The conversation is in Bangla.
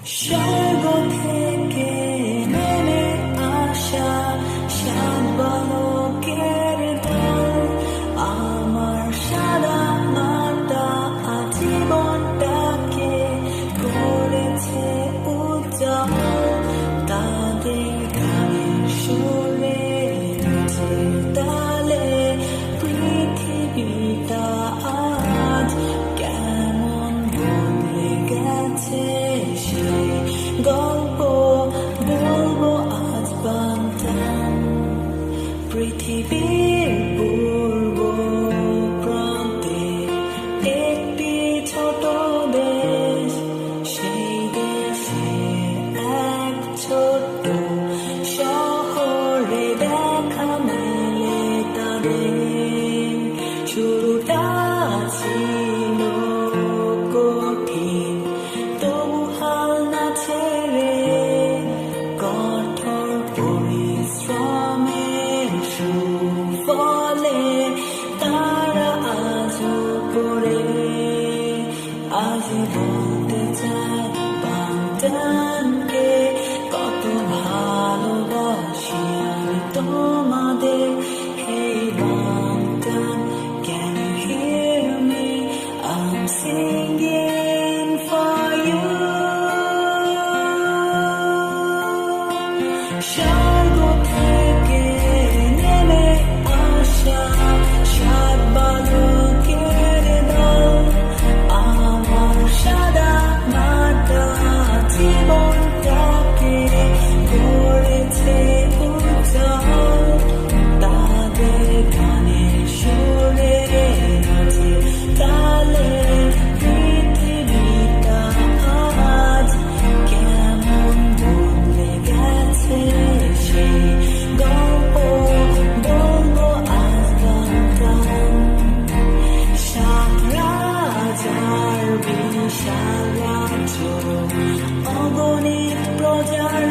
স্বর্গ থেকে নেমে আসা সাত বালকের দল আমার সাদা মাটা জীবনটাকে করেছে উজ্জ্বল। তাদের গানের সুরে নাচের তালে পৃথিবীটা আজ কেমন বদলে গেছে সেই গল্প বলবো আজ বান্তাম। পৃথিবীর পূর্ব প্রান্তে একটি ছোট দেশ, সেই দেশে এক ছোট্ট শহরে দেখা মেলে তাদের। শুরুটা ছিল কঠিন, তবু হাল না ছেড়ে কঠোর পরিশ্রমের সুফলে তারা আজও করে। আজ বলতে চাই বান্তানকে কত ভালোবাসি আমি তোমাদের। Hey Bantan, can you hear me? I'm singing for you. স্বর্গ থেকে নেমে আসা সাত বালকের দল আমার সাদা মাটা জীবনটাকে করেছে উজ্জ্বল। তাদের গানের সুরে নাচে তালে পৃথিবীটা আজ কেমন বদলে গেছে সেই গল্প বলবো আজ বান্তাম। সাত রাজার বিশাল রাজ্য, অগণিত প্রজার